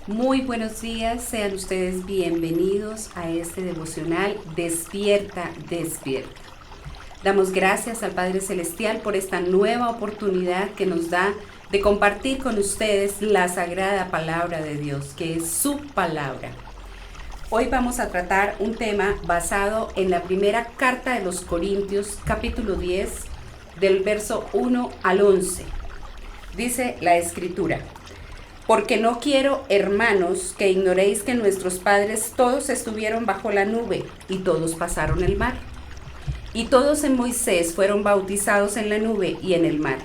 Muy buenos días, sean ustedes bienvenidos a este devocional Despierta, Despierta. Damos gracias al Padre Celestial por esta nueva oportunidad que nos da de compartir con ustedes la sagrada palabra de Dios, que es su palabra. Hoy vamos a tratar un tema basado en la primera carta de los Corintios, capítulo 10, del verso 1 al 11. Dice la Escritura: porque no quiero, hermanos, que ignoréis que nuestros padres todos estuvieron bajo la nube y todos pasaron el mar. Y todos en Moisés fueron bautizados en la nube y en el mar.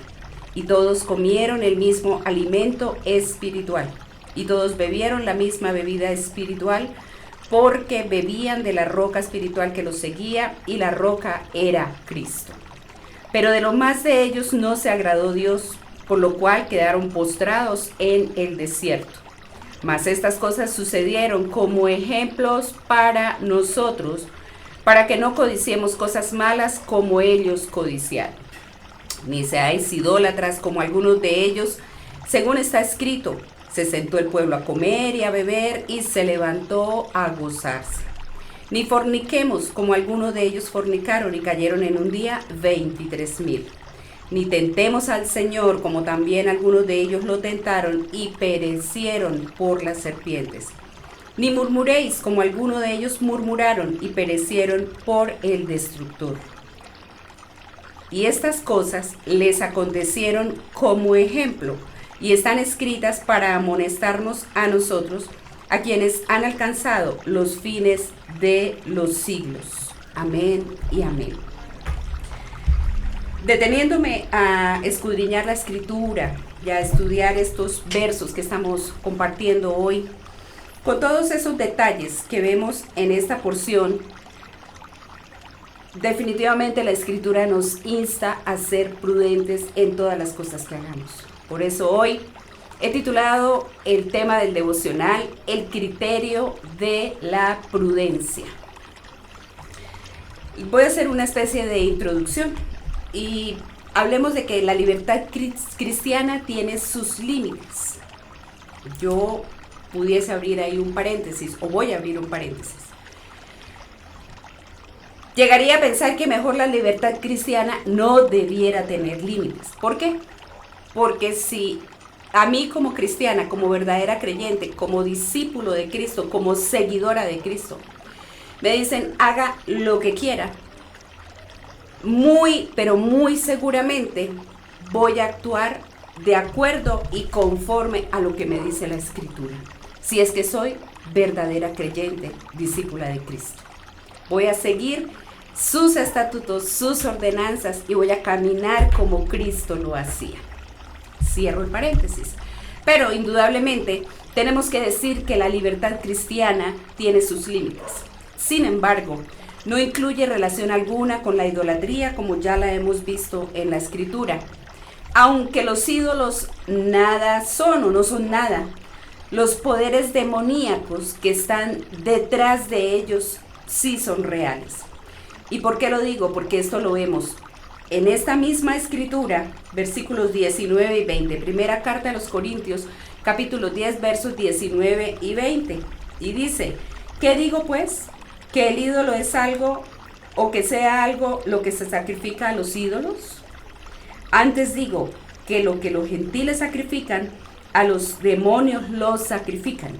Y todos comieron el mismo alimento espiritual. Y todos bebieron la misma bebida espiritual, porque bebían de la roca espiritual que los seguía, y la roca era Cristo. Pero de lo más de ellos no se agradó Dios, por lo cual quedaron postrados en el desierto. Mas estas cosas sucedieron como ejemplos para nosotros, para que no codiciemos cosas malas como ellos codiciaron. Ni seáis idólatras como algunos de ellos, según está escrito: se sentó el pueblo a comer y a beber, y se levantó a gozarse. Ni forniquemos como algunos de ellos fornicaron, y cayeron en un día 23,000. Ni tentemos al Señor, como también algunos de ellos lo tentaron y perecieron por las serpientes. Ni murmuréis, como algunos de ellos murmuraron y perecieron por el destructor. Y estas cosas les acontecieron como ejemplo, y están escritas para amonestarnos a nosotros, a quienes han alcanzado los fines de los siglos. Amén y amén. Deteniéndome a escudriñar la Escritura y a estudiar estos versos que estamos compartiendo hoy, con todos esos detalles que vemos en esta porción, definitivamente la Escritura nos insta a ser prudentes en todas las cosas que hagamos. Por eso hoy he titulado el tema del devocional: el criterio de la prudencia. Voy a hacer una especie de introducción. Y hablemos de que la libertad cristiana tiene sus límites. Yo pudiese abrir ahí un paréntesis, o voy a abrir un paréntesis. Llegaría a pensar que mejor la libertad cristiana no debiera tener límites. ¿Por qué? Porque si a mí como cristiana, como verdadera creyente, como discípulo de Cristo, como seguidora de Cristo, me dicen haga lo que quiera, pero muy seguramente voy a actuar de acuerdo y conforme a lo que me dice la Escritura. Si es que soy verdadera creyente, discípula de Cristo, voy a seguir sus estatutos, sus ordenanzas, y voy a caminar como Cristo lo hacía. Cierro el paréntesis. Pero indudablemente tenemos que decir que la libertad cristiana tiene sus límites. Sin embargo, no incluye relación alguna con la idolatría, como ya la hemos visto en la Escritura. Aunque los ídolos nada son o no son nada, los poderes demoníacos que están detrás de ellos sí son reales. ¿Y por qué lo digo? Porque esto lo vemos en esta misma Escritura, versículos 19 y 20, primera carta de los Corintios, capítulo 10, versos 19 y 20. Y dice: ¿qué digo pues? ¿Que el ídolo es algo, o que sea algo lo que se sacrifica a los ídolos? Antes digo que lo que los gentiles sacrifican, a los demonios los sacrifican,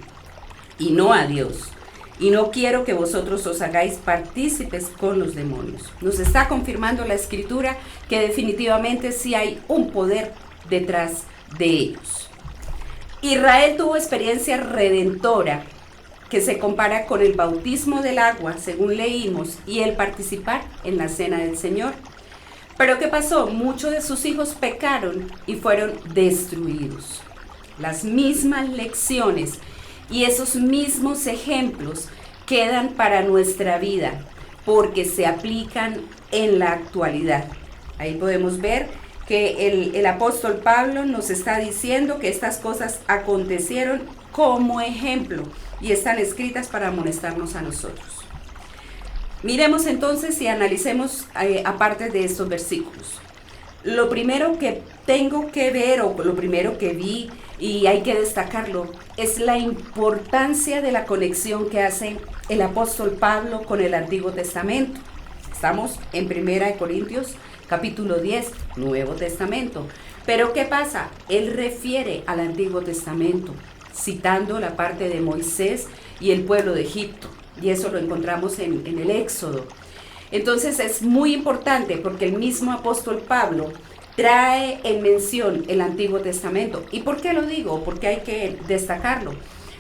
y no a Dios. Y no quiero que vosotros os hagáis partícipes con los demonios. Nos está confirmando la Escritura que definitivamente sí hay un poder detrás de ellos. Israel tuvo experiencia redentora que se compara con el bautismo del agua, según leímos, y el participar en la cena del Señor. Pero ¿qué pasó? Muchos de sus hijos pecaron y fueron destruidos. Las mismas lecciones y esos mismos ejemplos quedan para nuestra vida, porque se aplican en la actualidad. Ahí podemos ver que el apóstol Pablo nos está diciendo que estas cosas acontecieron como ejemplo y están escritas para amonestarnos a nosotros. Miremos entonces y analicemos aparte de estos versículos. lo primero que tengo que ver o lo primero que vi y hay que destacarlo es la importancia de la conexión que hace el apóstol Pablo con el Antiguo Testamento. Estamos en 1 Corintios capítulo 10, Nuevo Testamento. Pero ¿qué pasa? Él refiere al Antiguo Testamento, citando la parte de Moisés y el pueblo de Egipto. Y eso lo encontramos en el Éxodo. Entonces es muy importante porque el mismo apóstol Pablo trae en mención el Antiguo Testamento. ¿Y por qué lo digo? Porque hay que destacarlo.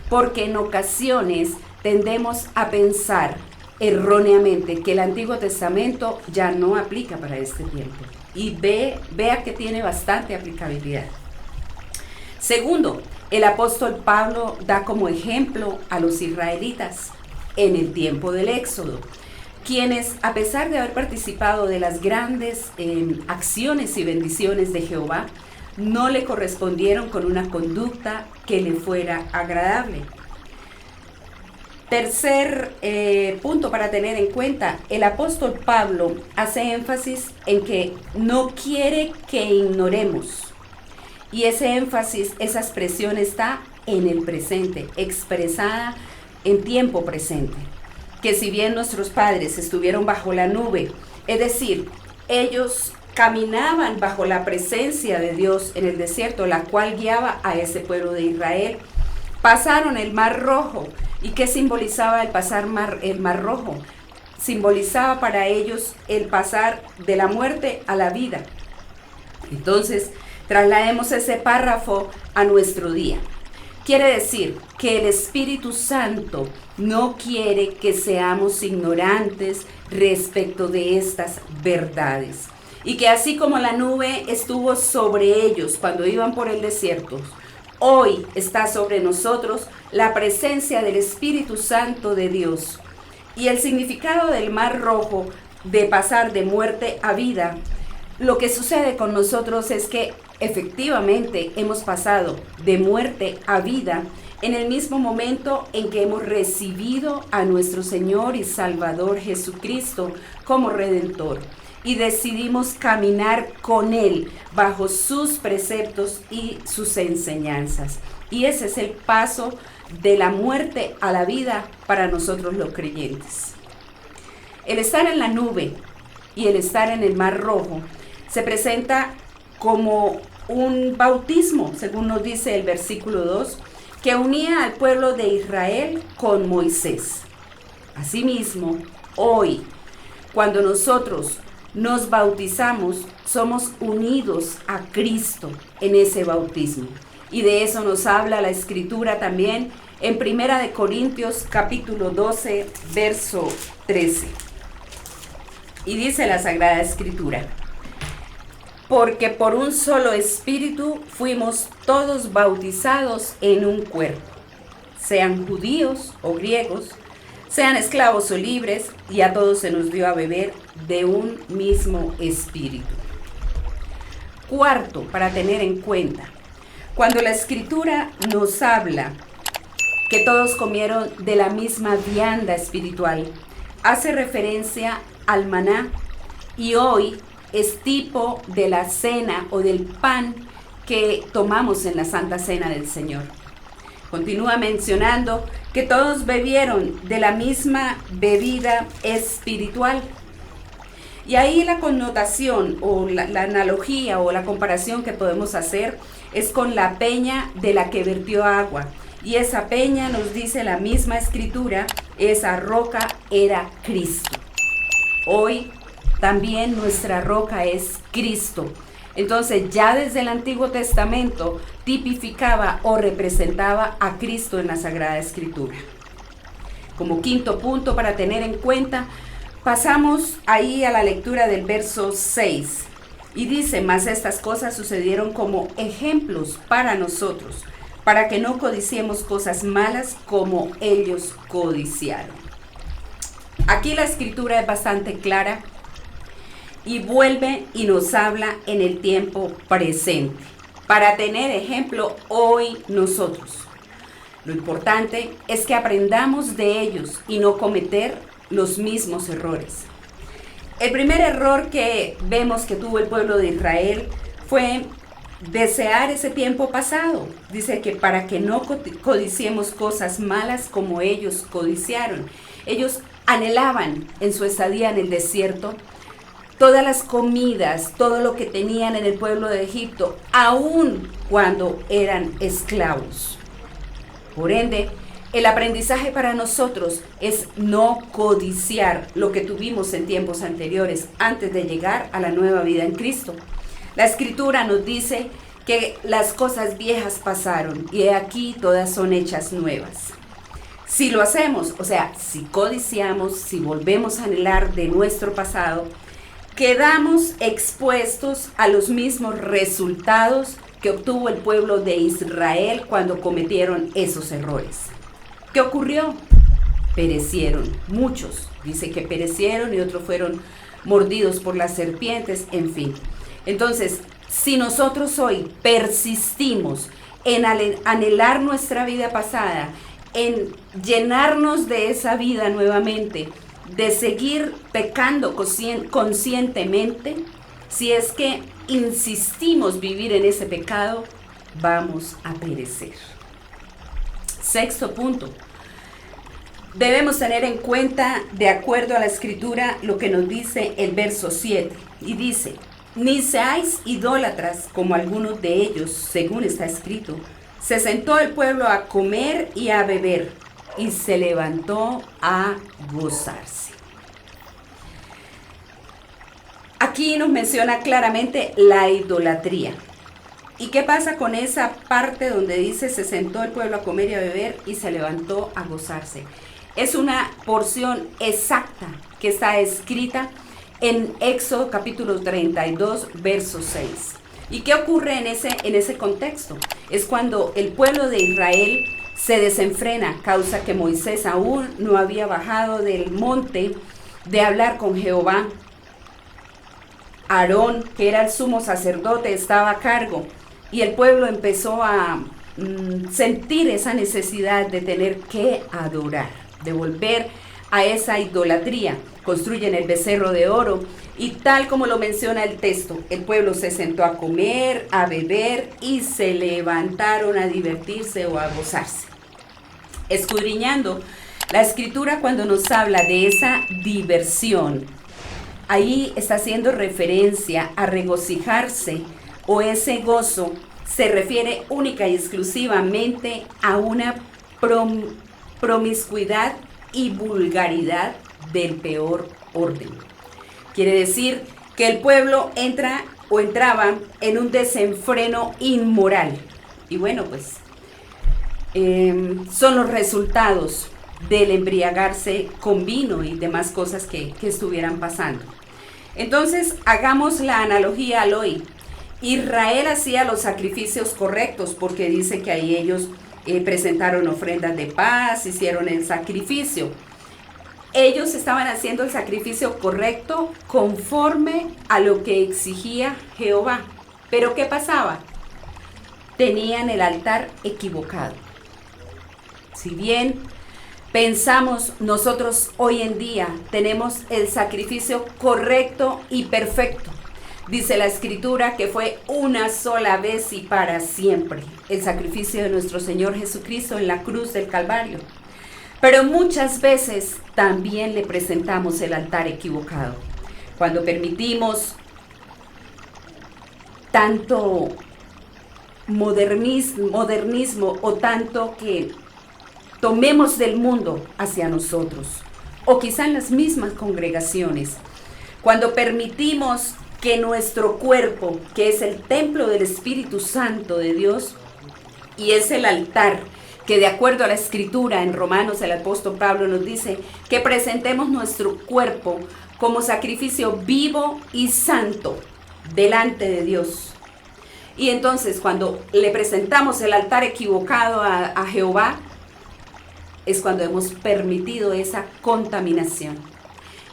Porque en ocasiones tendemos a pensar erróneamente que el Antiguo Testamento ya no aplica para este tiempo. Y vea que tiene bastante aplicabilidad. Segundo, el apóstol Pablo da como ejemplo a los israelitas en el tiempo del Éxodo, quienes, a pesar de haber participado de las grandes acciones y bendiciones de Jehová, no le correspondieron con una conducta que le fuera agradable. Tercer punto para tener en cuenta, el apóstol Pablo hace énfasis en que no quiere que ignoremos. Y ese énfasis, esa expresión está en el presente, expresada en tiempo presente. Que si bien nuestros padres estuvieron bajo la nube, es decir, ellos caminaban bajo la presencia de Dios en el desierto, la cual guiaba a ese pueblo de Israel, pasaron el Mar Rojo. ¿Y qué simbolizaba el pasar el Mar Rojo? Simbolizaba para ellos el pasar de la muerte a la vida. Entonces, traslademos ese párrafo a nuestro día. Quiere decir que el Espíritu Santo no quiere que seamos ignorantes respecto de estas verdades. Y que así como la nube estuvo sobre ellos cuando iban por el desierto, hoy está sobre nosotros la presencia del Espíritu Santo de Dios. Y el significado del Mar Rojo, de pasar de muerte a vida, lo que sucede con nosotros es que efectivamente hemos pasado de muerte a vida en el mismo momento en que hemos recibido a nuestro Señor y Salvador Jesucristo como Redentor. Y decidimos caminar con Él bajo sus preceptos y sus enseñanzas. Y ese es el paso de la muerte a la vida para nosotros los creyentes. El estar en la nube y el estar en el Mar Rojo se presenta como un bautismo, según nos dice el versículo 2, que unía al pueblo de Israel con Moisés. Asimismo, hoy, cuando nosotros nos bautizamos, somos unidos a Cristo en ese bautismo. Y de eso nos habla la Escritura también en 1 Corintios capítulo 12, verso 13. Y dice la Sagrada Escritura: porque por un solo Espíritu fuimos todos bautizados en un cuerpo, sean judíos o griegos, sean esclavos o libres, y a todos se nos dio a beber de un mismo Espíritu. Cuarto, para tener en cuenta, cuando la Escritura nos habla que todos comieron de la misma vianda espiritual, hace referencia al maná, y hoy es tipo de la cena o del pan que tomamos en la Santa Cena del Señor. Continúa mencionando que todos bebieron de la misma bebida espiritual. Y ahí la connotación o la analogía o la comparación que podemos hacer es con la peña de la que vertió agua. Y esa peña, nos dice la misma Escritura, esa roca era Cristo. Hoy también nuestra roca es Cristo. Entonces ya desde el Antiguo Testamento tipificaba o representaba a Cristo en la Sagrada Escritura. Como quinto punto para tener en cuenta, pasamos ahí a la lectura del verso 6. Y dice: mas estas cosas sucedieron como ejemplos para nosotros, para que no codiciemos cosas malas como ellos codiciaron. Aquí la Escritura es bastante clara y vuelve y nos habla en el tiempo presente, para tener ejemplo hoy nosotros. Lo importante es que aprendamos de ellos y no cometer los mismos errores. El primer error que vemos que tuvo el pueblo de Israel fue desear ese tiempo pasado. Dice que para que no codiciemos cosas malas como ellos codiciaron. Ellos anhelaban en su estadía en el desierto todas las comidas, todo lo que tenían en el pueblo de Egipto, aun cuando eran esclavos. Por ende, el aprendizaje para nosotros es no codiciar lo que tuvimos en tiempos anteriores antes de llegar a la nueva vida en Cristo. La Escritura nos dice que las cosas viejas pasaron y aquí todas son hechas nuevas. Si lo hacemos, o sea, si codiciamos, si volvemos a anhelar de nuestro pasado, quedamos expuestos a los mismos resultados que obtuvo el pueblo de Israel cuando cometieron esos errores. ¿Qué ocurrió? Perecieron, muchos. Dice que perecieron y otros fueron mordidos por las serpientes, en fin. Entonces, si nosotros hoy persistimos en anhelar nuestra vida pasada, en llenarnos de esa vida nuevamente, de seguir pecando conscientemente, si es que insistimos vivir en ese pecado, vamos a perecer. Sexto punto. Debemos tener en cuenta, de acuerdo a la Escritura, lo que nos dice el verso 7. Y dice, ni seáis idólatras como algunos de ellos, según está escrito. Se sentó el pueblo a comer y a beber, y se levantó a gozarse. Aquí nos menciona claramente la idolatría. ¿Y qué pasa con esa parte donde dice se sentó el pueblo a comer y a beber y se levantó a gozarse? Es una porción exacta que está escrita en Éxodo capítulo 32, verso 6. ¿Y qué ocurre en ese contexto? Es cuando el pueblo de Israel se desenfrena, causa que Moisés aún no había bajado del monte de hablar con Jehová. Aarón, que era el sumo sacerdote, estaba a cargo y el pueblo empezó a sentir esa necesidad de tener que adorar, de volver a esa idolatría. Construyen el becerro de oro y tal como lo menciona el texto, el pueblo se sentó a comer, a beber y se levantaron a divertirse o a gozarse. Escudriñando la Escritura, cuando nos habla de esa diversión, ahí está haciendo referencia a regocijarse, o ese gozo se refiere única y exclusivamente a una promiscuidad y vulgaridad del peor orden. Quiere decir que el pueblo entraba en un desenfreno inmoral. Y bueno, pues son los resultados del embriagarse con vino y demás cosas que estuvieran pasando. Entonces, hagamos la analogía al hoy. Israel hacía los sacrificios correctos porque dice que ahí ellos presentaron ofrendas de paz, hicieron el sacrificio. Ellos estaban haciendo el sacrificio correcto conforme a lo que exigía Jehová. Pero ¿qué pasaba? Tenían el altar equivocado. Si bien pensamos nosotros hoy en día tenemos el sacrificio correcto y perfecto, dice la Escritura que fue una sola vez y para siempre el sacrificio de nuestro Señor Jesucristo en la cruz del Calvario. Pero muchas veces también le presentamos el altar equivocado. Cuando permitimos tanto modernismo o tanto que tomemos del mundo hacia nosotros, o quizá en las mismas congregaciones, cuando permitimos que nuestro cuerpo, que es el templo del Espíritu Santo de Dios, y es el altar, que de acuerdo a la Escritura en Romanos el apóstol Pablo nos dice que presentemos nuestro cuerpo como sacrificio vivo y santo delante de Dios. Y entonces cuando le presentamos el altar equivocado a Jehová, es cuando hemos permitido esa contaminación.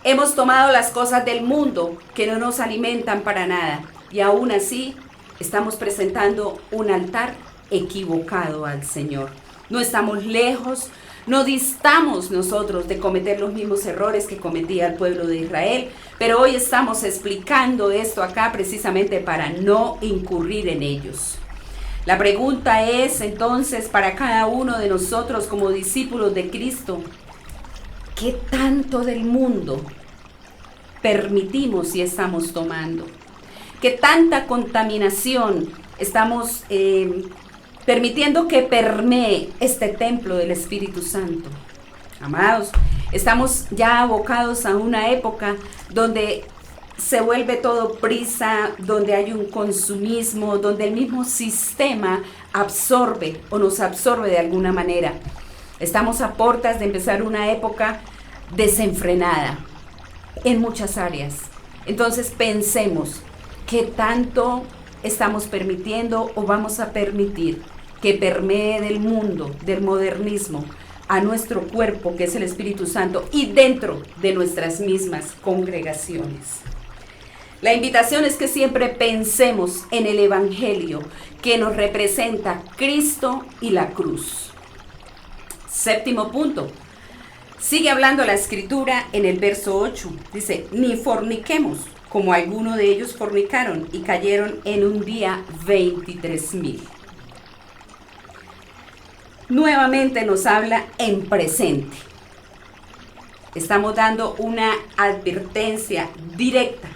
Hemos tomado las cosas del mundo que no nos alimentan para nada y aún así estamos presentando un altar equivocado al Señor. No estamos lejos, No distamos nosotros de cometer los mismos errores que cometía el pueblo de Israel, pero hoy estamos explicando esto acá precisamente para no incurrir en ellos. La pregunta es entonces para cada uno de nosotros como discípulos de Cristo, ¿qué tanto del mundo permitimos y estamos tomando? ¿Qué tanta contaminación estamos permitiendo que permee este templo del Espíritu Santo? Amados, estamos ya abocados a una época donde se vuelve todo prisa, donde hay un consumismo, donde el mismo sistema absorbe o nos absorbe de alguna manera. Estamos a puertas de empezar una época desenfrenada en muchas áreas. Entonces pensemos, ¿qué tanto estamos permitiendo o vamos a permitir que permee del mundo, del modernismo, a nuestro cuerpo, que es el Espíritu Santo, y dentro de nuestras mismas congregaciones? La invitación es que siempre pensemos en el Evangelio que nos representa Cristo y la cruz. Séptimo punto. Sigue hablando la Escritura en el verso 8. Dice, ni forniquemos, como algunos de ellos fornicaron y cayeron en un día 23,000. Nuevamente nos habla en presente. Estamos dando una advertencia directa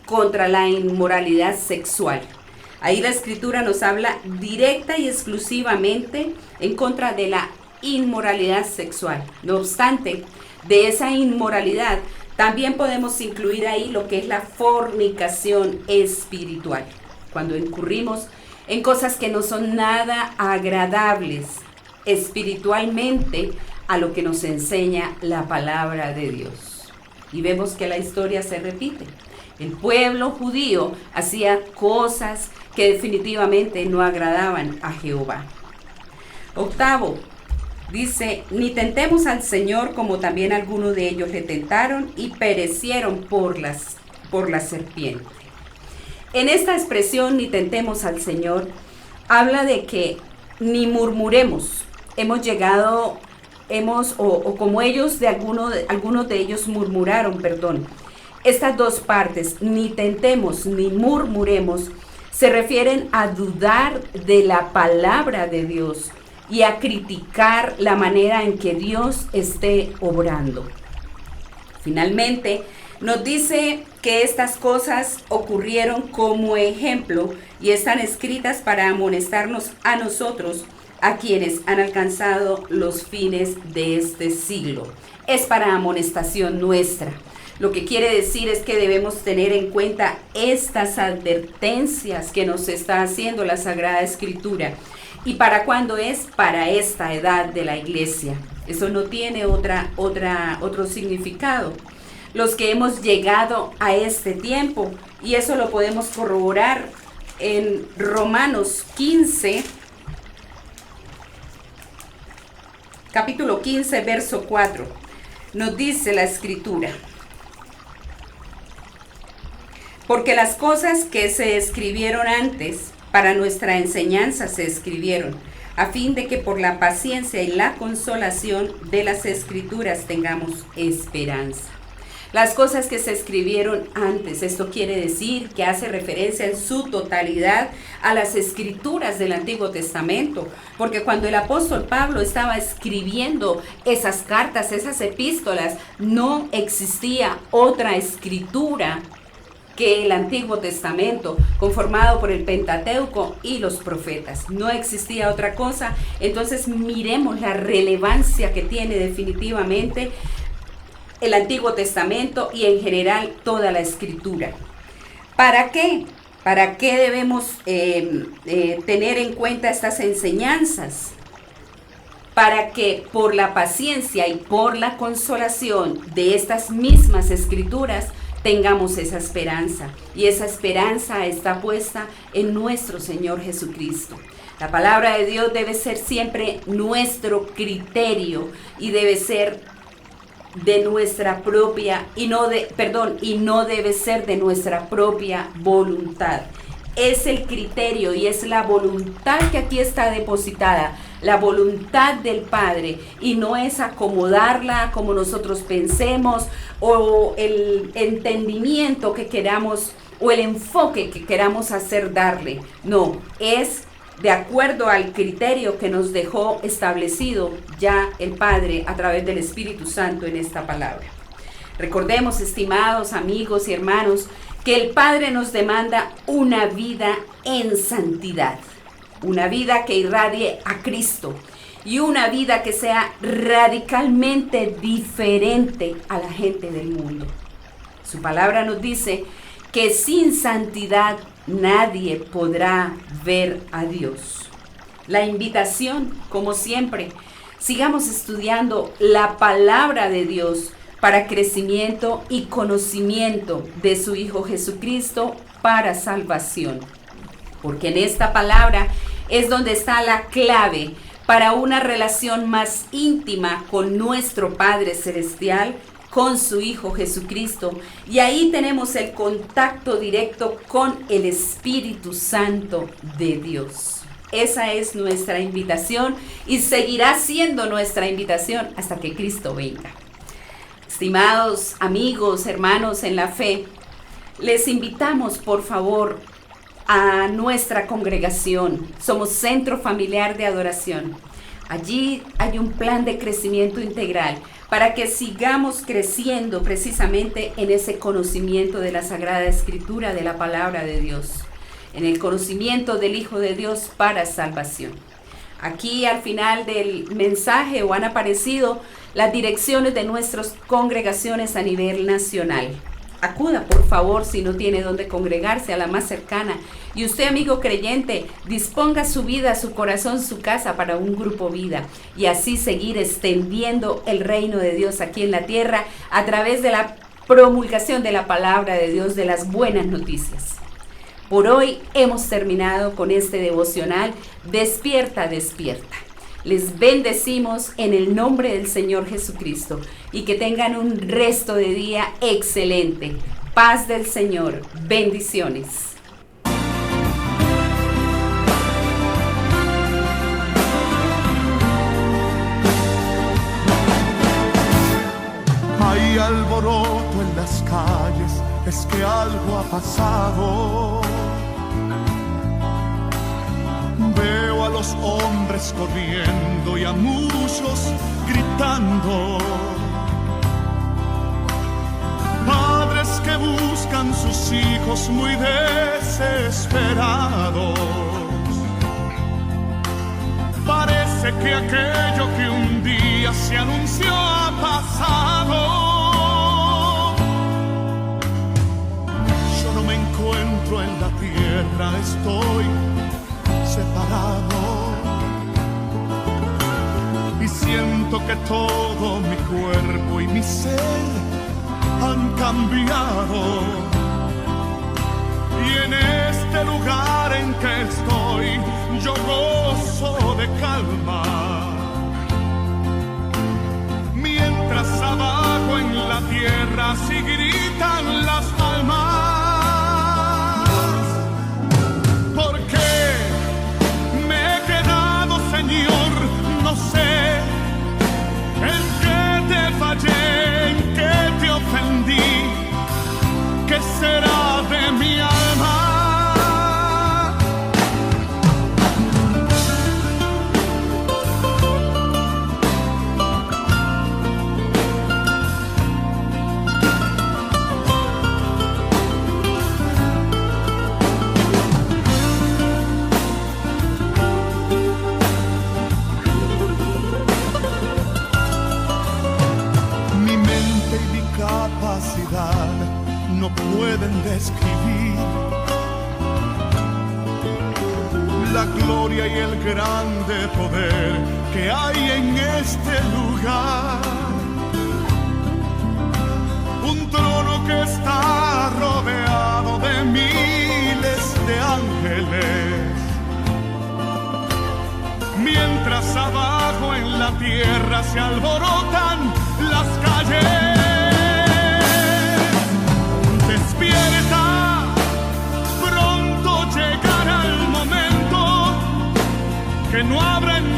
contra la inmoralidad sexual. Ahí la Escritura nos habla directa y exclusivamente en contra de la inmoralidad sexual. No obstante, de esa inmoralidad también podemos incluir ahí lo que es la fornicación espiritual, cuando incurrimos en cosas que no son nada agradables espiritualmente a lo que nos enseña la palabra de Dios. Y vemos que la historia se repite. El pueblo judío hacía cosas que definitivamente no agradaban a Jehová. Octavo, dice, ni tentemos al Señor como también algunos de ellos le tentaron y perecieron por la serpiente. En esta expresión, ni tentemos al Señor, habla de que ni murmuremos. Hemos llegado, como ellos, algunos de ellos murmuraron, Estas dos partes, ni tentemos ni murmuremos, se refieren a dudar de la palabra de Dios y a criticar la manera en que Dios esté obrando. Finalmente, nos dice que estas cosas ocurrieron como ejemplo y están escritas para amonestarnos a nosotros, a quienes han alcanzado los fines de este siglo. Es para amonestación nuestra. Lo que quiere decir es que debemos tener en cuenta estas advertencias que nos está haciendo la Sagrada Escritura. ¿Y para cuándo es? Para esta edad de la iglesia. Eso no tiene otro significado. Los que hemos llegado a este tiempo, y eso lo podemos corroborar en Romanos 15, capítulo 15, verso 4. Nos dice la Escritura: porque las cosas que se escribieron antes para nuestra enseñanza se escribieron, a fin de que por la paciencia y la consolación de las Escrituras tengamos esperanza. Las cosas que se escribieron antes, esto quiere decir que hace referencia en su totalidad a las Escrituras del Antiguo Testamento, porque cuando el apóstol Pablo estaba escribiendo esas cartas, esas epístolas, no existía otra escritura que el Antiguo Testamento, conformado por el Pentateuco y los profetas. No existía otra cosa. Entonces miremos la relevancia que tiene definitivamente el Antiguo Testamento y en general toda la Escritura. ¿Para qué? ¿Para qué debemos tener en cuenta estas enseñanzas? Para que por la paciencia y por la consolación de estas mismas Escrituras tengamos esa esperanza, y esa esperanza está puesta en nuestro Señor Jesucristo. La palabra de Dios debe ser siempre nuestro criterio y debe ser de nuestra propia, y no debe ser de nuestra propia voluntad. es el criterio y es la voluntad que aquí está depositada, la voluntad del Padre, y no es acomodarla como nosotros pensemos o el entendimiento que queramos o el enfoque que queramos hacer darle. No, es de acuerdo al criterio que nos dejó establecido ya el Padre a través del Espíritu Santo en esta palabra. Recordemos, estimados amigos y hermanos, que el Padre nos demanda una vida en santidad, una vida que irradie a Cristo y una vida que sea radicalmente diferente a la gente del mundo. Su palabra nos dice que sin santidad nadie podrá ver a Dios. La invitación, como siempre, sigamos estudiando la palabra de Dios para crecimiento y conocimiento de su Hijo Jesucristo para salvación. Porque en esta palabra es donde está la clave para una relación más íntima con nuestro Padre Celestial, con su Hijo Jesucristo. Y ahí tenemos el contacto directo con el Espíritu Santo de Dios. Esa es nuestra invitación y seguirá siendo nuestra invitación hasta que Cristo venga. Estimados amigos, hermanos en la fe, les invitamos por favor a nuestra congregación. Somos Centro Familiar de Adoración. Allí hay un plan de crecimiento integral para que sigamos creciendo precisamente en ese conocimiento de la Sagrada Escritura, de la Palabra de Dios, en el conocimiento del Hijo de Dios para salvación. Aquí al final del mensaje han aparecido las direcciones de nuestras congregaciones a nivel nacional. Acuda, por favor, si no tiene dónde congregarse, a la más cercana. Y usted, amigo creyente, disponga su vida, su corazón, su casa para un grupo vida. Y así seguir extendiendo el reino de Dios aquí en la tierra a través de la promulgación de la palabra de Dios, de las buenas noticias. Por hoy hemos terminado con este devocional. Despierta, despierta. Les bendecimos en el nombre del Señor Jesucristo y que tengan un resto de día excelente. Paz del Señor. Bendiciones. Hay alboroto en las calles, es que algo ha pasado. Veo a los hombres corriendo y a muchos gritando. Padres que buscan sus hijos muy desesperados. Parece que aquello que un día se anunció ha pasado. Yo no me encuentro en la tierra, estoy separado y siento que todo mi cuerpo y mi ser han cambiado, y en este lugar en que estoy yo gozo de calma, mientras abajo en la tierra sí gritan las almas. Señor, no sé en qué te fallé, en qué te ofendí, qué será de mi alma. No pueden describir la gloria y el grande poder que hay en este lugar. Un trono que está rodeado de miles de ángeles, mientras abajo en la tierra se alborotan las calles. Despierta, pronto llega. que no abren